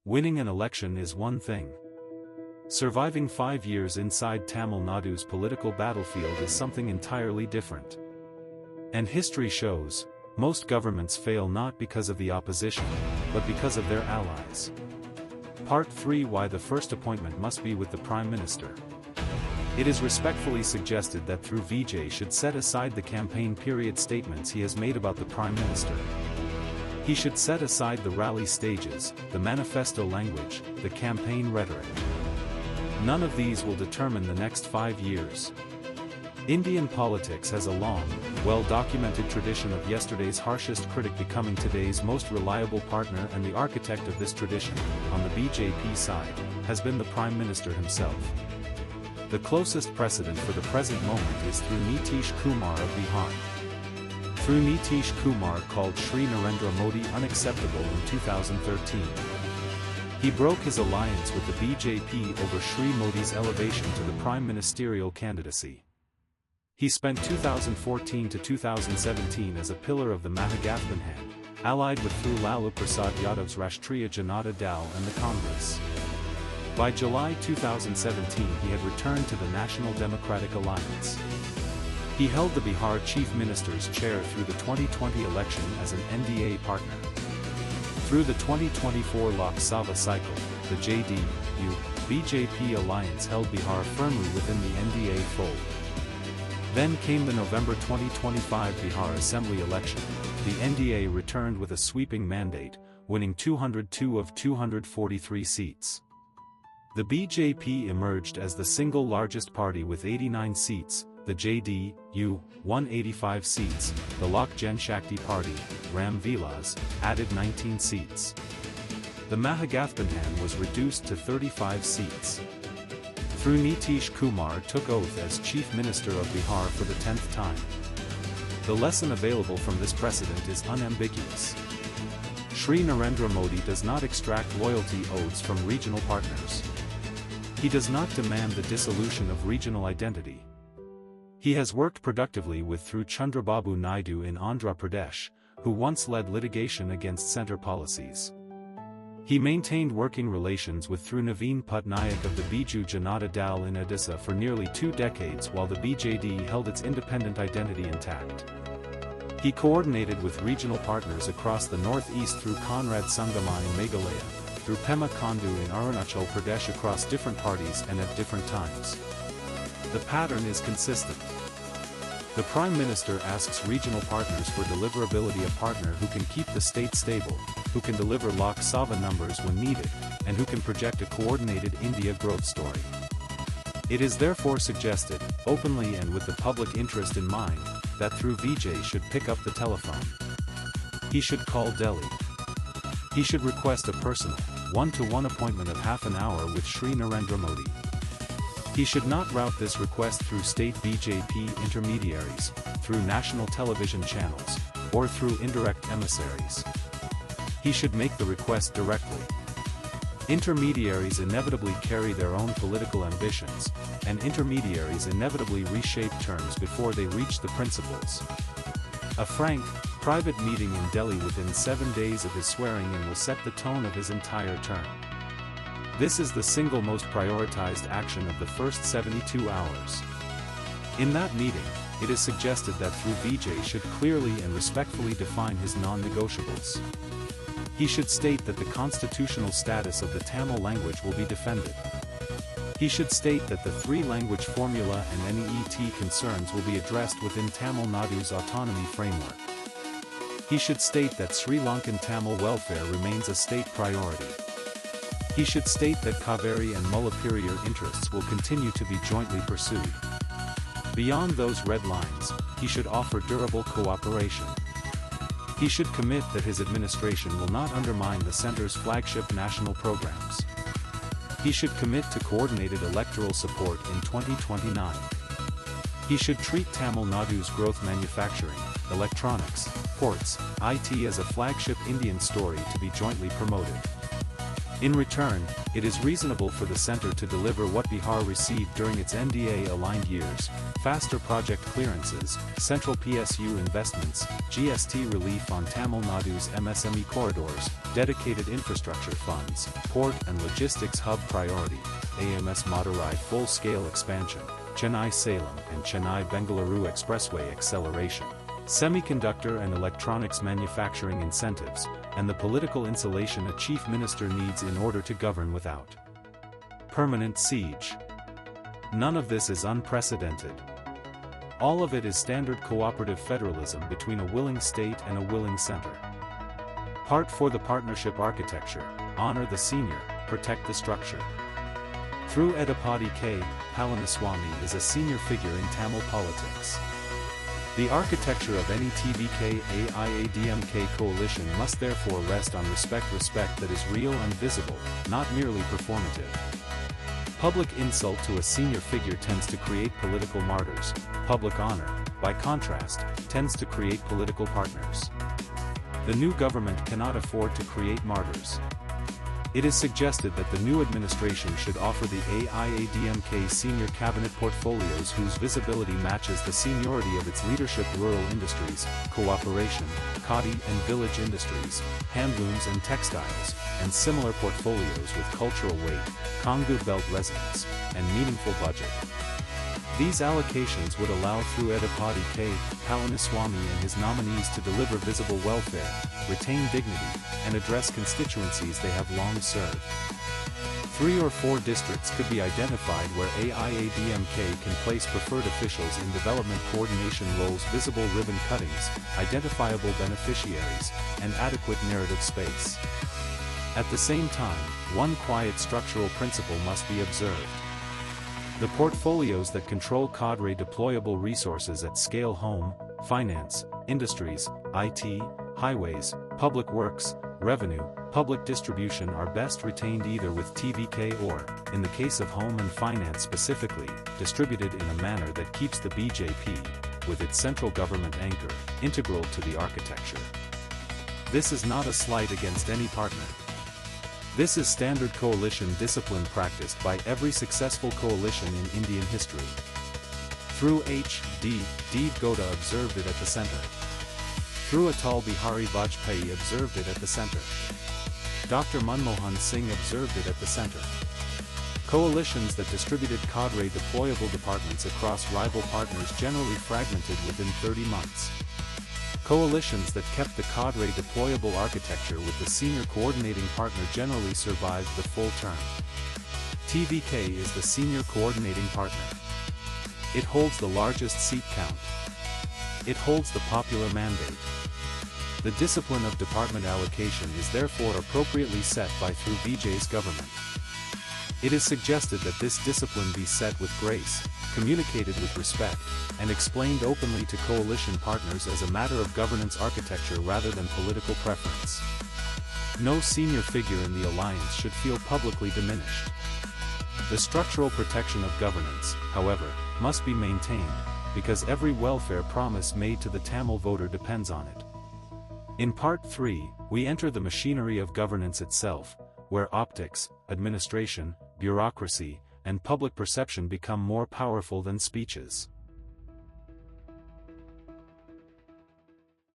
Winning an election is one thing. Surviving 5 years inside Tamil Nadu's political battlefield is something entirely different. And history shows, most governments fail not because of the opposition, but because of their allies. Part 3: Why the first appointment must be with the Prime Minister. It is respectfully suggested that Shri Vijay should set aside the campaign period statements he has made about the Prime Minister. He should set aside the rally stages, the manifesto language, the campaign rhetoric. None of these will determine the next 5 years. Indian politics has a long, well-documented tradition of yesterday's harshest critic becoming today's most reliable partner, and the architect of this tradition, on the BJP side, has been the Prime Minister himself. The closest precedent for the present moment is through Nitish Kumar of Bihar. Through Nitish Kumar called Shri Narendra Modi unacceptable in 2013. He broke his alliance with the BJP over Shri Modi's elevation to the prime ministerial candidacy. He spent 2014 to 2017 as a pillar of the Mahagathbandhan, allied with through Lalu Prasad Yadav's Rashtriya Janata Dal and the Congress. By July 2017 he had returned to the National Democratic Alliance. He held the Bihar Chief Minister's chair through the 2020 election as an NDA partner. Through the 2024 Lok Sabha cycle, the JDU-BJP alliance held Bihar firmly within the NDA fold. Then came the November 2025 Bihar Assembly election. The NDA returned with a sweeping mandate, winning 202 of 243 seats. The BJP emerged as the single largest party with 89 seats, the JDU, 185 seats, the Lok Janshakti Party, Vilas, added 19 seats. The Mahagathbandhan was reduced to 35 seats. Through Nitish Kumar took oath as Chief Minister of Bihar for the 10th time. The lesson available from this precedent is unambiguous. Shri Narendra Modi does not extract loyalty oaths from regional partners. He does not demand the dissolution of regional identity. He has worked productively with through Chandrababu Naidu in Andhra Pradesh, who once led litigation against centre policies. He maintained working relations with through Naveen Patnaik of the Biju Janata Dal in Odisha for nearly 2 decades while the BJD held its independent identity intact. He coordinated with regional partners across the northeast through Conrad Sangama in Meghalaya, through Pema Khandu in Arunachal Pradesh across different parties and at different times. The pattern is consistent. The Prime Minister asks regional partners for deliverability, a partner who can keep the state stable, who can deliver Lok Sabha numbers when needed, and who can project a coordinated India growth story. It is therefore suggested, openly and with the public interest in mind, that Shri Vijay should pick up the telephone. He should call Delhi. He should request a personal, one-to-one appointment of half an hour with Shri Narendra Modi. He should not route this request through state BJP intermediaries, through national television channels, or through indirect emissaries. He should make the request directly. Intermediaries inevitably carry their own political ambitions, and intermediaries inevitably reshape terms before they reach the principles. A frank, private meeting in Delhi within 7 days of his swearing-in will set the tone of his entire term. This is the single most prioritized action of the first 72 hours. In that meeting, it is suggested that Shri Vijay should clearly and respectfully define his non-negotiables. He should state that the constitutional status of the Tamil language will be defended. He should state that the 3-language formula and NEET concerns will be addressed within Tamil Nadu's autonomy framework. He should state that Sri Lankan Tamil welfare remains a state priority. He should state that Cauvery and Mullaperiyar interests will continue to be jointly pursued. Beyond those red lines, he should offer durable cooperation. He should commit that his administration will not undermine the centre's flagship national programs. He should commit to coordinated electoral support in 2029. He should treat Tamil Nadu's growth manufacturing, electronics, ports, IT as a flagship Indian story to be jointly promoted. In return, It is reasonable for the center to deliver what Bihar received during its NDA-aligned years: faster project clearances, central PSU investments, GST relief on Tamil Nadu's MSME corridors, dedicated infrastructure funds, port and logistics hub priority, AIIMS Madurai full-scale expansion, Chennai-Salem and Chennai-Bengaluru expressway acceleration, semiconductor and electronics manufacturing incentives, and the political insulation a chief minister needs in order to govern without permanent siege. None of this is unprecedented. All of it is standard cooperative federalism between a willing state and a willing center. Part for the partnership architecture: honor the senior, protect the structure. Through Edappadi K. Palaniswami is a senior figure in Tamil politics. The architecture of any TVK AIADMK coalition must therefore rest on respect that is real and visible, not merely performative. Public insult to a senior figure tends to create political martyrs. Public honor, by contrast, tends to create political partners. The new government cannot afford to create martyrs. It is suggested that the new administration should offer the AIADMK senior cabinet portfolios whose visibility matches the seniority of its leadership: rural industries, cooperation, khadi and village industries, handlooms and textiles, and similar portfolios with cultural weight, Congo Belt residents, and meaningful budget. These allocations would allow through Edappadi K. Palaniswami and his nominees to deliver visible welfare, retain dignity, and address constituencies they have long served. 3 or 4 districts could be identified where AIADMK can place preferred officials in development coordination roles: visible ribbon cuttings, identifiable beneficiaries, and adequate narrative space. At the same time, one quiet structural principle must be observed. The portfolios that control cadre-deployable resources at scale: home, finance, industries, IT, highways, public works, revenue, public distribution are best retained either with TVK or, in the case of home and finance specifically, distributed in a manner that keeps the BJP, with its central government anchor, integral to the architecture. This is not a slight against any partner. This is standard coalition discipline practiced by every successful coalition in Indian history. Through H.D. Decoded observed it at the center. Through Atal Bihari Vajpayee observed it at the center. Dr. Manmohan Singh observed it at the center. Coalitions that distributed cadre deployable departments across rival partners generally fragmented within 30 months. Coalitions that kept the cadre deployable architecture with the senior coordinating partner generally survived the full term. TVK is the senior coordinating partner. It holds the largest seat count. It holds the popular mandate. The discipline of department allocation is therefore appropriately set by through Vijay's government. It is suggested that this discipline be set with grace, communicated with respect, and explained openly to coalition partners as a matter of governance architecture rather than political preference. No senior figure in the alliance should feel publicly diminished. The structural protection of governance, however, must be maintained, because every welfare promise made to the Tamil voter depends on it. In Part 3, we enter the machinery of governance itself, where optics, administration, bureaucracy, and public perception become more powerful than speeches.